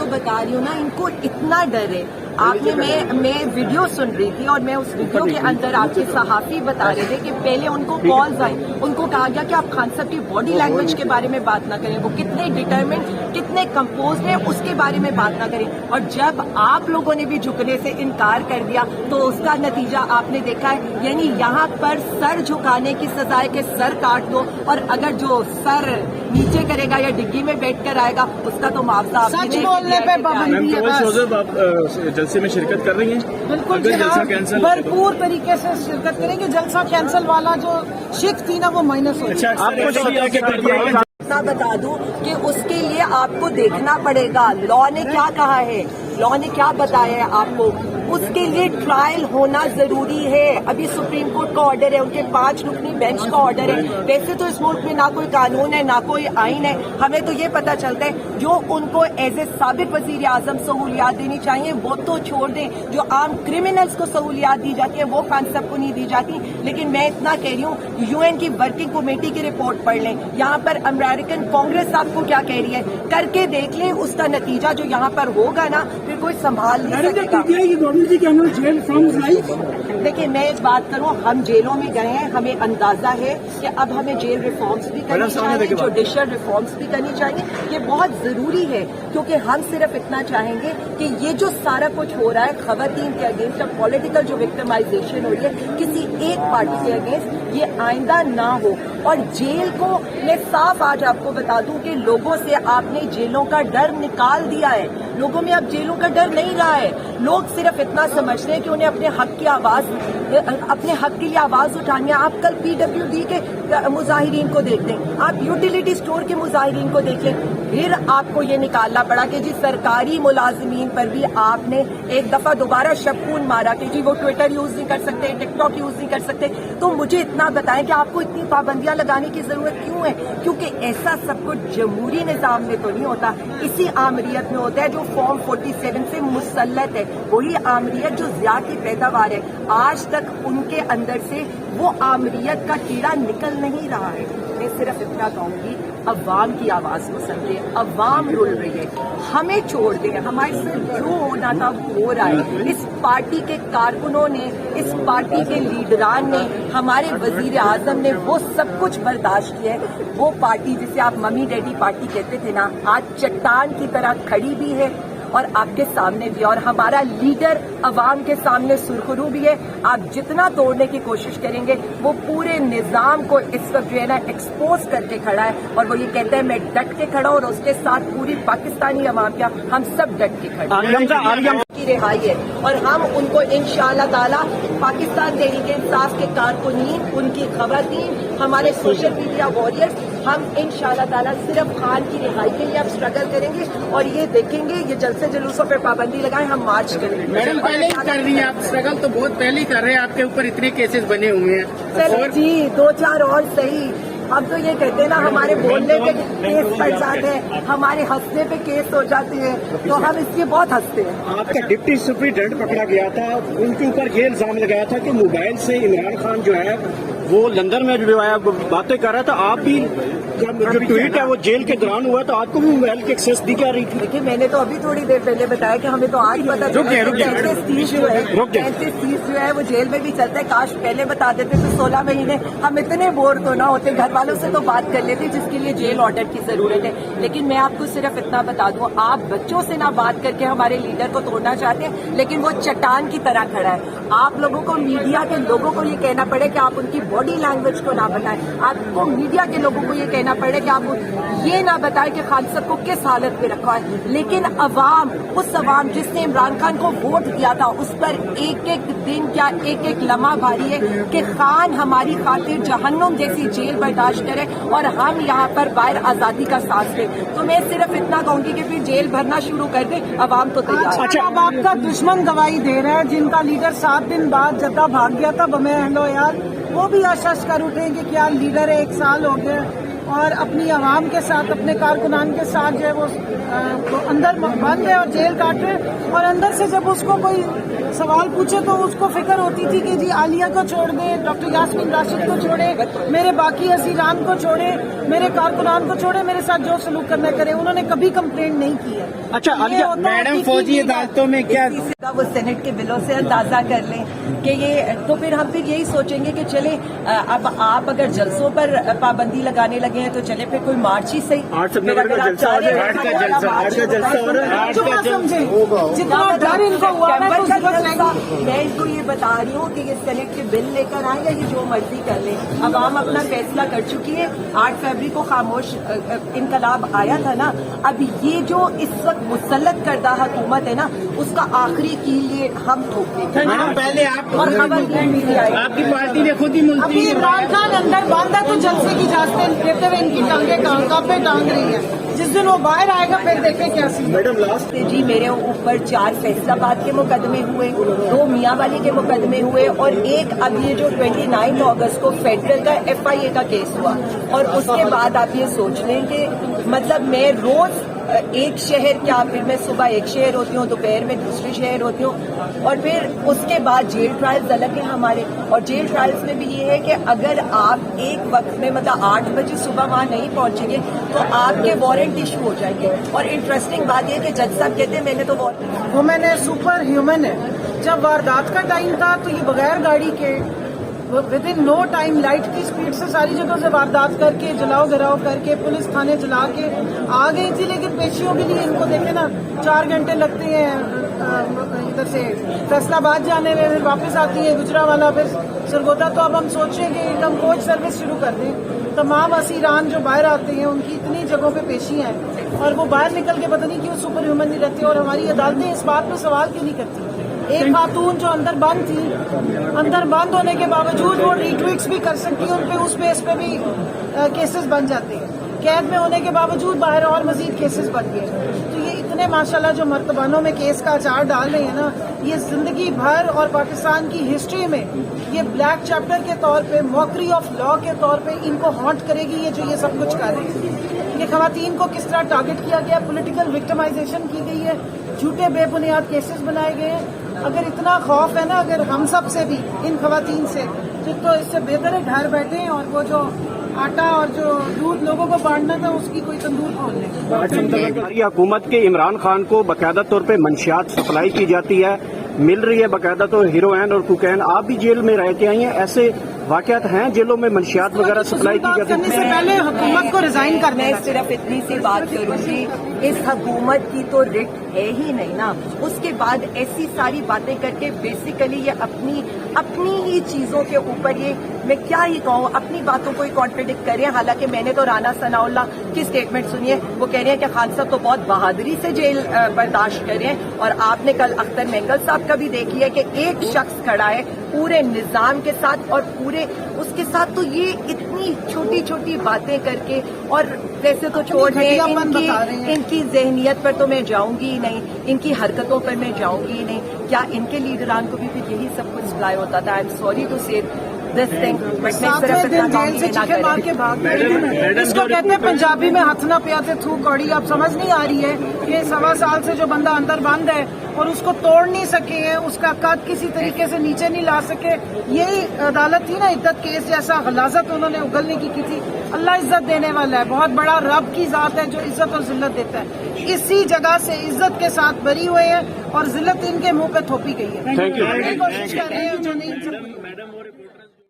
बता रही हूँ ना, इनको इतना डर है। आपने मैं वीडियो सुन रही थी और मैं उस वीडियो के अंदर आपके सहाफी बता रहे थे कि पहले उनको कॉल्स आई, उनको कहा गया कि आप खान साहब की बॉडी लैंग्वेज के बारे में बात ना करें, वो कितने डिटरमिन्ड, कितने कंपोज हैं उसके बारे में बात ना करें। और जब आप लोगों ने भी झुकने से इनकार कर दिया तो उसका नतीजा आपने देखा है। यानी यहाँ पर सर झुकाने की सजा है कि सर काट दो, और अगर जो सर नीचे करेगा या डिग्गी में बैठ कर आएगा उसका तो मुआवजा सच बोलने पे पाबंदी है। आप जलसे में शिरकत कर रही हैं? बिल्कुल अगर जलसा कैंसिल भरपूर तरीके से शिरकत करेंगे। जलसा कैंसिल वाला जो शिक थी ना वो माइनस हो अच्छा, बता दूं कि उसके लिए आपको देखना पड़ेगा लॉ ने क्या कहा है, लॉ ने क्या बताया है आपको। उसके लिए ट्रायल होना जरूरी है। अभी सुप्रीम कोर्ट का ऑर्डर है, उनके 5 रुकनी बेंच का ऑर्डर है। वैसे तो इस मुल्क में ना कोई कानून है ना कोई आइन है, हमें तो ये पता चलता है जो उनको एज ए साबिक वजीर आजम सहूलियात देनी चाहिए वो तो छोड़ दें, जो आम क्रिमिनल्स को सहूलियात दी जाती है वो खान साहब को नहीं दी जाती। लेकिन मैं इतना कह रही हूँ, यूएन की वर्किंग कमेटी की रिपोर्ट पढ़ लें, यहाँ पर अमेरिकन कांग्रेस आपको क्या कह रही है, करके देख लें। उसका नतीजा जो यहाँ पर होगा ना, फिर कोई संभाल नहीं सकेगा। देखिए मैं एक बात करूं, हम जेलों में गए हैं, हमें अंदाजा है कि अब हमें जेल रिफॉर्म्स भी करनी चाहिए, जुडिशियल रिफॉर्म्स भी करनी चाहिए। ये बहुत जरूरी है क्योंकि हम सिर्फ इतना चाहेंगे कि ये जो सारा कुछ हो रहा है खवातीन के अगेंस्ट, पॉलिटिकल जो विक्टिमाइजेशन हो रही है किसी एक पार्टी के अगेंस्ट, ये आइंदा ना हो। और जेल को मैं साफ आज आपको बता दूं कि लोगों से आपने जेलों का डर निकाल दिया है। लोगों में अब जेलों का डर नहीं रहा है। लोग सिर्फ इतना समझते हैं कि उन्हें अपने हक के लिए आवाज उठानी है। आप कल PWD के मुजाहिरीन को देख लें, आप यूटिलिटी स्टोर के मुजाहिरीन को देख लें, फिर आपको ये निकालना पड़ा कि जी सरकारी मुलाजिमीन पर भी आपने एक दफा दोबारा शबकून मारा कि जी वो ट्विटर यूज नहीं कर सकते, टिकटॉक यूज नहीं कर सकते। तो मुझे इतना बताएं कि आपको इतनी पाबंदियां लगाने की जरूरत क्यों है? क्योंकि ऐसा सब कुछ जमहूरी निजाम में तो नहीं होता, इसी आमरीत में होता है जो फॉर्म 47 से मुसल्लत है। वही आमरीत जो ज़िया की पैदावार है, आज तक उनके अंदर से वो आमरीत का कीड़ा निकल नहीं रहा है। मैं सिर्फ इतना कहूंगी, अवाम की आवाज को समझे, अवाम रुल रही है, हमें छोड़ दें। हमारे से जो होना था वो हो रहा है। इस पार्टी के कारकुनों ने, इस पार्टी के लीडरान ने, हमारे वजीर आजम ने वो सब कुछ बर्दाश्त किया है। वो पार्टी जिसे आप मम्मी डैडी पार्टी कहते थे ना, आज चट्टान की तरह खड़ी भी है और आपके सामने भी, और हमारा लीडर अवाम के सामने सुरखरू भी है। आप जितना तोड़ने की कोशिश करेंगे वो पूरे निजाम को इस वक्त जो है ना एक्सपोज करके खड़ा है, और वो ये कहता है मैं डट के खड़ा हूं, और उसके साथ पूरी पाकिस्तानी अवाम क्या, हम सब डट के खड़े की रिहाई है। और हम उनको इंशाअल्लाह ताला पाकिस्तान तहरीक इंसाफ के कारकुनीन, उनकी खवातीन, हमारे सोशल मीडिया वॉरियर्स, हम इंशाअल्लाह ताला सिर्फ खान की रिहाई के लिए अब स्ट्रगल करेंगे और ये देखेंगे, ये जलसे जुलूसों पे पाबंदी लगाएं, हम मार्च करेंगे। मैडम पहले ही कर रही हैं आप, स्ट्रगल तो बहुत पहले ही कर रहे हैं, आपके ऊपर इतने केसेस बने हुए हैं। चलो जी 2-4 और सही। हम तो ये कहते हैं ना, हमारे बोलने पे केस पड़ जाते हैं, हमारे हंसने पे केस हो जाते हैं, तो हम इसलिए बहुत हंसते हैं। आपका डिप्टी सुप्रीटेंडेंट पकड़ा गया था, उनके ऊपर ये इल्जाम लगाया था कि मोबाइल से इमरान खान जो है वो लंदन में जो है बातें कर रहा था। आप भी जो ट्वीट है वो जेल के दौरान हुआ, तो आपको भी मोबाइल की एक्सेस दी जा रही थी? देखिए मैंने तो अभी थोड़ी देर पहले बताया कि हमें तो आज पता चला कि 35 जो है वो जेल में भी चलता है। काश पहले बता देते तो 16 महीने हम इतने बोर तो ना होते, घर वालों से तो बात कर लेते जिसके लिए जेल ऑर्डर की जरूरत है। लेकिन मैं आपको सिर्फ इतना बता दूं, आप बच्चों से ना बात करके हमारे लीडर को तोड़ना चाहते हैं, लेकिन वो चट्टान की तरह खड़ा है। आप लोगों को, मीडिया के लोगों को ये कहना पड़े कि आप उनकी बॉडी लैंग्वेज को ना बताएं, आपको मीडिया के लोगों को ये कहना पड़े कि आप ये ना बताएं कि खान साहब को किस हालत में रखा है। लेकिन अवाम, उस अवाम जिसने इमरान खान को वोट दिया था, उस पर एक एक दिन क्या एक एक लम्हा भारी है कि खान हमारी खातिर जहन्नुम जैसी जेल बर्दाश्त करे और हम यहाँ पर बाहर आजादी का सांस लें। तो मैं सिर्फ इतना कहूंगी कि फिर जेल भरना शुरू कर दे, अवाम तो तैयार। अच्छा, अब आपका दुश्मन गवाही दे रहा है, जिनका लीडर 7 दिन बाद जद्दा भाग गया था बमे हेलो यार, वो भी आश्वस्त कर उठे कि क्या लीडर है, 1 साल हो गया और अपनी आवाम के साथ, अपने कारकुनान के साथ जो है वो اندر بند ہے اور جیل کاٹ رہے ہیں، اور اندر سے جب اس کو کوئی سوال پوچھے تو اس کو فکر ہوتی تھی کہ جی عالیہ کو چھوڑ دیں، ڈاکٹر یاسمین راشد کو چھوڑے، میرے باقی اسیران کو چھوڑے، میرے کارکنان کو چھوڑے، میرے ساتھ جو سلوک کرنا کرے. انہوں نے کبھی کمپلینٹ نہیں کی ہے. اچھا یہ ہوتا ہے میڈم کہ فوجی عدالتوں میں کیا اسی سے وہ سینٹ کے بلوں سے اندازہ کر لیں کہ یہ، تو پھر ہم پھر یہی سوچیں گے کہ چلیں اب آپ اگر جلسوں پر پابندی لگانے لگے ہیں تو چلے پھر کوئی مارچ ہی صحیح. 8 ستمبر کا جلسہ ہو رہا ہے. 8 کا جلسہ ہو رہا ہے. جو بات سمجھیں جتنا ڈر ان کو ہوا ہے تو ضرورت نہیں. میں ان کو یہ بتا رہی ہوں کہ یہ سینٹ کے بل لے کر آئیں یا یہ جو مرضی کر لیں، عوام اپنا فیصلہ کر چکی ہے. 8 فروری کو خاموش انقلاب آیا تھا نا، اب یہ جو اس وقت مسلط کردہ حکومت ہے نا، اس کا آخری کیل یہ ہم ٹھوک دیں گے. میڈم پہلے آپ اور خبر بھی آئی. آپ کی پارٹی نے خود ہی ابھی ملتوی عمران خان اندر باندھا تو جلسے کی اجازتیں دیتے ہوئے ان کی ٹانگیں کہاں پہ ٹانگ رہی ہیں. جس دن وہ باہر آئے گا پھر دیکھیں کیا سی. میڈم لاسٹ جی میرے اوپر 4 فیصل آباد کے مقدمے ہوئے، 2 میاں والی کے مقدمے ہوئے، اور ایک اب یہ جو 29 اگست کو فیڈرل کا FIA کا کیس ہوا. اور اس کے بعد آپ یہ سوچ لیں کہ مطلب میں روز ایک شہر کیا، پھر میں صبح ایک شہر ہوتی ہوں، دوپہر میں دوسرے شہر ہوتی ہوں، اور پھر اس کے بعد جیل ٹرائلز الگ ہیں ہمارے. اور جیل ٹرائلز میں بھی یہ ہے کہ اگر آپ ایک وقت میں مطلب 8 بجے صبح وہاں نہیں پہنچیں گے تو آپ کے وارنٹ ایشو ہو جائیں گے. اور انٹرسٹنگ بات یہ کہ جج صاحب کہتے ہیں میں نے تو وارنٹ. وہ میں نے سپر ہیومن ہے. جب واردات کا ٹائم تھا تو یہ بغیر گاڑی کے within no time light کی سپیڈ سے ساری جگہوں سے واردات کر کے جلاؤ گراؤ کر کے پولیس تھانے جلا کے آ گئی تھی. لیکن پیشیوں کے لیے ان کو دیکھیں نا 4 گھنٹے لگتے ہیں ادھر سے فیصل آباد جانے میں، پھر واپس آتی ہے گجرانوالہ پھر سرگودا. تو اب ہم سوچیں کہ ہم کوچ سروس شروع کر دیں. تمام اسیران جو باہر آتے ہیں ان کی اتنی جگہوں پہ پیشی ہیں اور وہ باہر نکل کے پتہ نہیں کیوں سپر ہیومن نہیں رہتے. اور ہماری عدالتیں اس بات پہ سوال کیوں نہیں کرتی. ایک خاتون جو اندر بند تھی، اندر بند ہونے کے باوجود وہ ری ٹویٹس بھی کر سکتی ہیں، ان پہ اس بیس پہ بھی کیسز بن جاتے ہیں. قید میں ہونے کے باوجود باہر اور مزید کیسز بن گئے. تو یہ اتنے ماشاءاللہ جو مرتبانوں میں کیس کا اچار ڈال رہے ہیں نا، یہ زندگی بھر اور پاکستان کی ہسٹری میں یہ بلیک چیپٹر کے طور پہ، موکری آف لا کے طور پہ ان کو ہانٹ کرے گی. یہ جو یہ سب کچھ کر رہے ہیں، یہ خواتین کو کس طرح ٹارگٹ کیا گیا، پولیٹیکل وکٹمائزیشن کی گئی ہے، جھوٹے بے بنیاد کیسز بنائے گئے ہیں. اگر اتنا خوف ہے نا اگر ہم سب سے بھی ان خواتین سے، تو اس سے بہتر ہے گھر بیٹھیں اور وہ جو آٹا اور جو دودھ لوگوں کو بانٹنا تھا اس کی کوئی تندور کھول لیں. ہماری حکومت کے عمران خان کو باقاعدہ طور پہ منشیات سپلائی کی جاتی ہے، مل رہی ہے باقاعدہ تو ہیروئن اور کوکین. آپ بھی جیل میں رہ کے آئی ہیں، ایسے واقعات ہیں جیلوں میں منشیات وغیرہ سپلائی کی جاتی کرنے سے پہلے حکومت کو ریزائن کرنا میں صرف اتنی سی بات کروں گی، اس حکومت کی تو رٹ ہے ہی نہیں نا. اس کے بعد ایسی ساری باتیں کر کے بیسیکلی یہ اپنی ہی چیزوں کے اوپر، یہ میں کیا ہی کہوں، اپنی باتوں کو ہی کانٹرڈکٹ کر رہے ہیں. حالانکہ میں نے تو رانا ثناء اللہ کی اسٹیٹمنٹ سنی ہے، وہ کہہ رہے ہیں کہ خان صاحب تو بہت بہادری سے جیل برداشت کر رہے ہیں. اور آپ نے کل اختر مینگل صاحب کا بھی دیکھ لیا کہ ایک شخص کھڑا ہے پورے نظام کے ساتھ اور پورے اس کے ساتھ، تو یہ اتنی چھوٹی چھوٹی باتیں کر کے، اور ویسے تو چھوڑ دیں ان کی ذہنیت پر تو میں جاؤں گی ہی نہیں، ان کی حرکتوں پر میں جاؤں گی ہی نہیں. کیا ان کے لیڈران کو بھی پھر یہی سب کچھ سپلائی ہوتا تھا؟ آئی ایم سوری ٹو سے دس تھنگ، بٹ میں صرف اتنا کہوں گی نہ کریں. اس کو کہتے ہیں پنجابی میں ہاتھ نہ پیاتے تھو کوڑی. اب سمجھ نہیں آ رہی ہے کہ 1.25 سال سے جو بندہ اندر بند ہے اور اس کو توڑ نہیں سکے ہیں، اس کا قد کسی طریقے سے نیچے نہیں لا سکے. یہی عدالت تھی نا، عدت کیس جیسا غلاظت انہوں نے اگلنے کی تھی. اللہ عزت دینے والا ہے، بہت بڑا رب کی ذات ہے جو عزت اور ذلت دیتا ہے. اسی جگہ سے عزت کے ساتھ بری ہوئے ہیں اور ذلت ان کے منہ پہ تھوپی گئی ہے. Thank you. کوشش کر رہے ہیں جو نہیں